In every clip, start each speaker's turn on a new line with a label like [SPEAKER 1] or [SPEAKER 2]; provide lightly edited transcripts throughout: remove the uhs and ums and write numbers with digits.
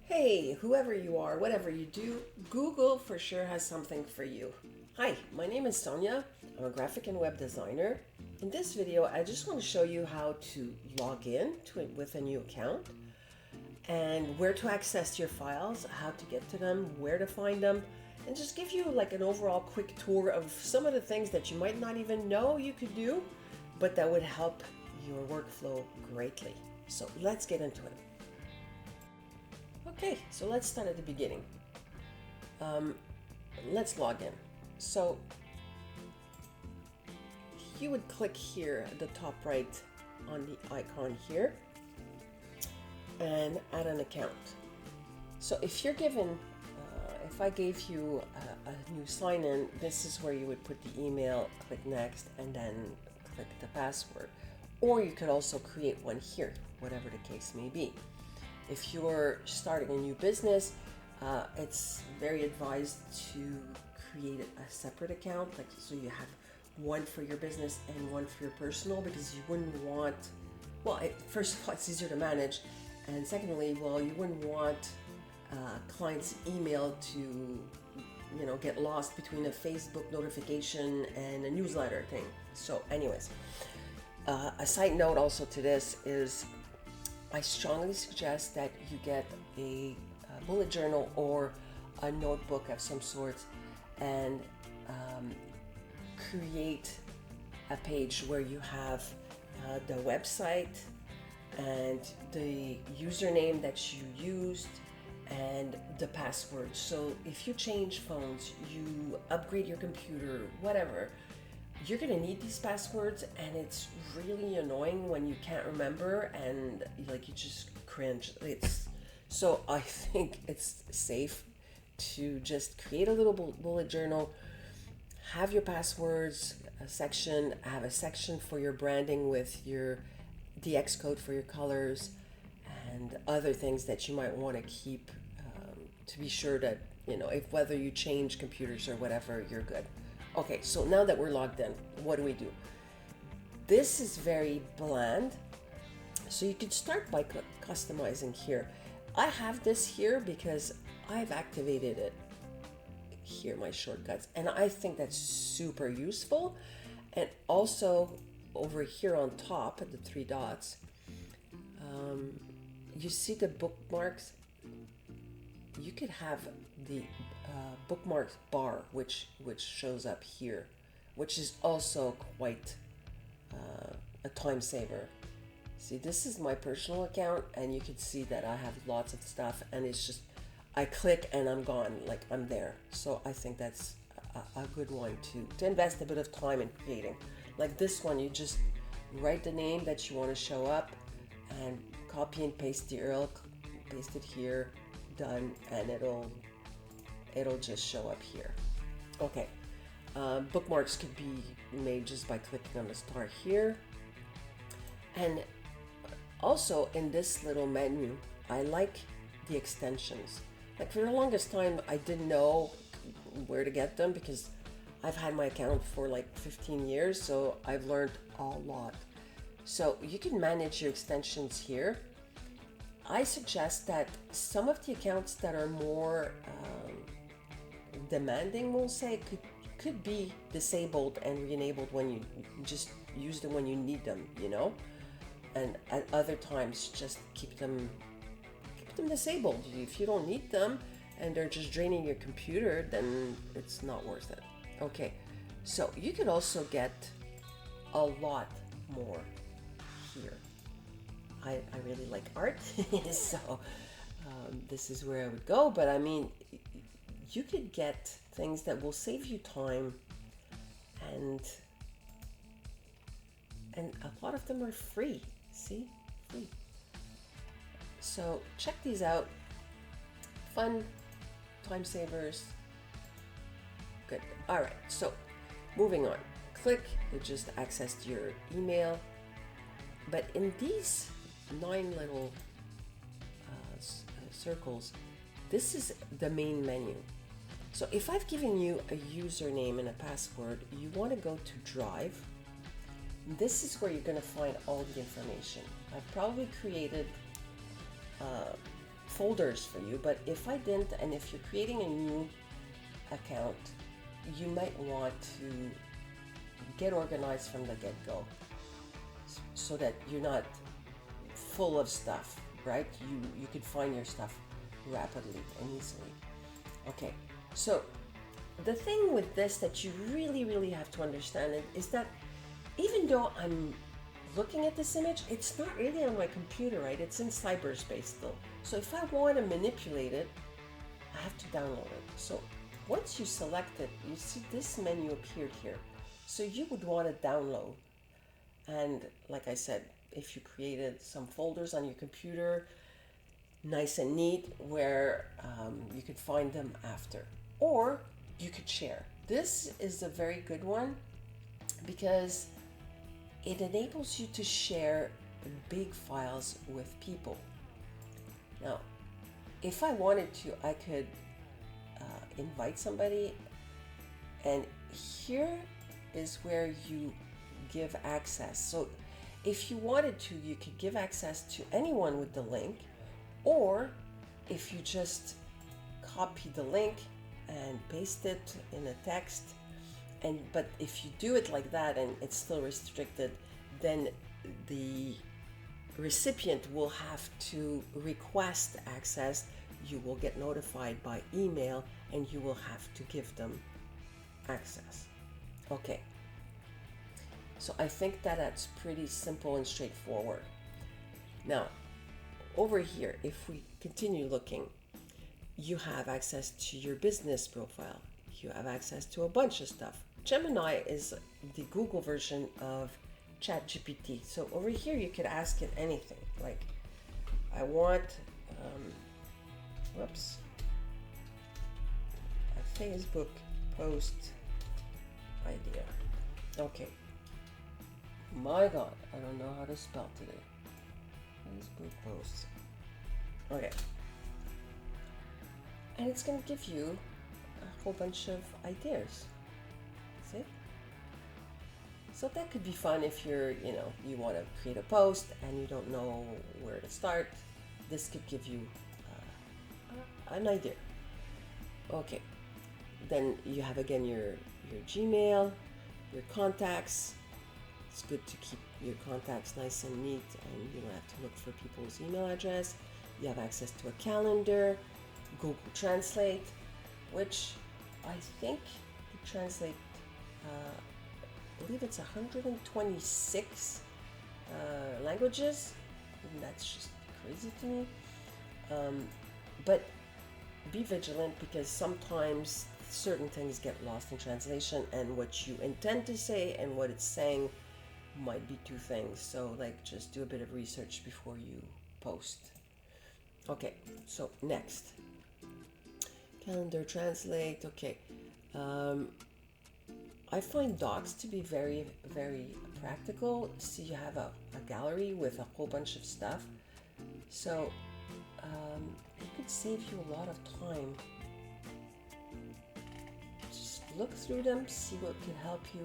[SPEAKER 1] Hey, whoever you are, whatever you do, Google for sure has something for you. Hi, my name is Sonia. I'm a graphic and web designer. In this video, I just want to show you how to log in to it with a new account and where to access your files, how to get to them, where to find them, and just give you like an overall quick tour of some of the things that you might not even know you could do, but that would help your workflow greatly. So let's get into it. Okay, so let's start at the beginning. Let's log in. So you would click here at the top right on the icon here and add an account. So if you're given, if I gave you a new sign-in, this is where you would put the email, click next, and then click the password. Or you could also create one here, whatever the case may be. If you're starting a new business, it's very advised to create a separate account, like so you have one for your business and one for your personal, because you wouldn't want, well, first of all, it's easier to manage, and secondly, well, you wouldn't want clients' email to, get lost between a Facebook notification and a newsletter thing. So, anyways, a side note also to this is, I strongly suggest that you get a bullet journal or a notebook of some sort and create a page where you have the website and the username that you used and the password. So if you change phones, you upgrade your computer, whatever, you're gonna need these passwords, and it's really annoying when you can't remember and like you just cringe. So I think it's safe to just create a little bullet journal, have your passwords have a section for your branding with your DX code for your colors and other things that you might want to keep to be sure that if whether you change computers or whatever, you're good. Okay, so now that we're logged in, what do we do? This is very bland, so you could start by customizing here. I have this here because I've activated it here, my shortcuts, and I think that's super useful. And also over here on top at the three dots, you see the bookmarks. You could have the bookmarks bar, which shows up here, which is also quite a time saver. See, this is my personal account, and you can see that I have lots of stuff, and it's just I click and I'm gone, like I'm there. So I think that's a good one to invest a bit of time in creating. Like this one, you just write the name that you want to show up and copy and paste the URL, paste it here, done, and it'll just show up here. Okay, bookmarks could be made just by clicking on the star here. And also in this little menu, I like the extensions. Like for the longest time, I didn't know where to get them because I've had my account for like 15 years, so I've learned a lot. So you can manage your extensions here. I suggest that some of the accounts that are more demanding, we'll say, could be disabled and re-enabled when you just use them when you need them, and at other times just keep them disabled. If you don't need them and they're just draining your computer, then it's not worth it. Okay, so you could also get a lot more here. I really like art, so this is where I would go. But I mean, you could get things that will save you time, and a lot of them are free. See, free. So check these out. Fun, time savers. Good. All right. So moving on. Click. You just accessed your email. But in these 9 little circles, this is the main menu. So if I've given you a username and a password, you want to go to Drive. This is where you're going to find all the information. I've probably created folders for you. But if I didn't, and if you're creating a new account, you might want to get organized from the get-go so that you're not full of stuff, right? You can find your stuff rapidly and easily. Okay, so the thing with this that you really have to understand is that even though I'm looking at this image, it's not really on my computer, right? It's in cyberspace still. So if I want to manipulate it, I have to download it. So once you select it, you see this menu appeared here. So you would want to download. And like I said, if you created some folders on your computer, nice and neat, where you could find them after. Or you could share. This is a very good one because it enables you to share big files with people. Now, if I wanted to, I could invite somebody, and here is where you give access. So if you wanted to, you could give access to anyone with the link, or if you just copy the link and paste it in a text, but if you do it like that and it's still restricted, then the recipient will have to request access. You will get notified by email and you will have to give them access. Okay, so I think that that's pretty simple and straightforward. Now, over here, if we continue looking, you have access to your business profile. You have access to a bunch of stuff. Gemini is the Google version of ChatGPT. So over here, you could ask it anything. Like, I want, a Facebook post idea. Okay. My God, I don't know how to spell today. Facebook posts. Okay. And it's going to give you a whole bunch of ideas. See? So that could be fun if you're, you want to create a post and you don't know where to start. This could give you an idea. Okay. Then you have again your Gmail, your contacts. It's good to keep your contacts nice and neat, and you don't have to look for people's email address. You have access to a calendar, Google Translate, which I think you translate, I believe it's 126 languages. And that's just crazy to me. But be vigilant, because sometimes certain things get lost in translation, and what you intend to say and what it's saying might be two things. So just do a bit of research before you post. Okay, so next. Calendar, translate, okay. I find docs to be very, very practical. See, you have a gallery with a whole bunch of stuff. So it could save you a lot of time. Just look through them, see what can help you.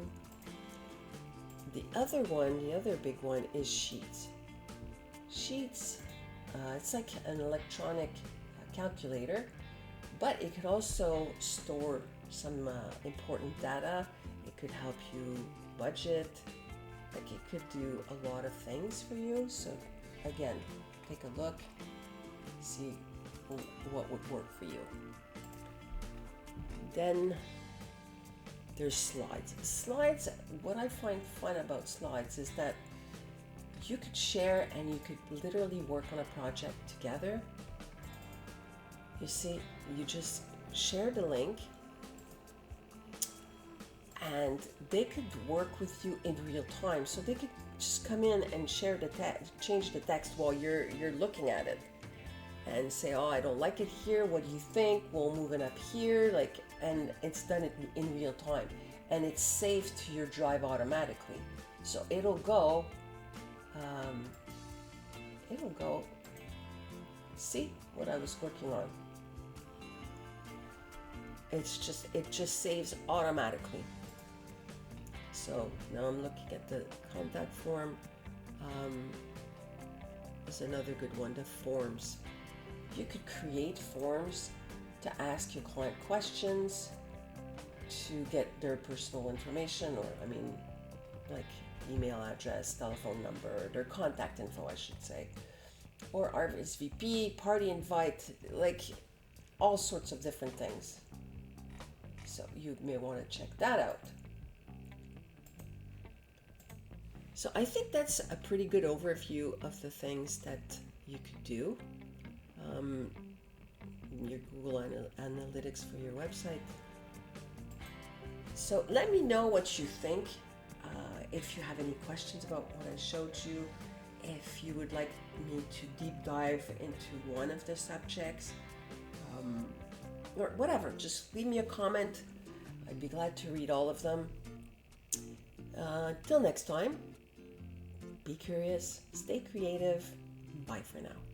[SPEAKER 1] The other big one is Sheets. Sheets, it's like an electronic calculator, but it could also store some important data. It could help you budget. It could do a lot of things for you. So again, take a look, see what would work for you. Then there's slides. Slides, what I find fun about slides is that you could share and you could literally work on a project together. You see, you just share the link and they could work with you in real time. So they could just come in and share the text, change the text while you're looking at it, and say, oh, I don't like it here, what do you think? We'll move it up here, and it's done in real time, and it's saved to your drive automatically. So it'll go, see what I was working on. It just saves automatically. So now I'm looking at the contact form. There's another good one, the forms. You could create forms to ask your client questions, to get their personal information, or like email address, telephone number, their contact info, I should say, or RSVP, party invite, like all sorts of different things. So you may want to check that out. So I think that's a pretty good overview of the things that you could do. Your Google Analytics for your website. So let me know what you think. If you have any questions about what I showed you, if you would like me to deep dive into one of the subjects, or whatever, just leave me a comment. I'd be glad to read all of them. Till next time, be curious, stay creative. Bye for now.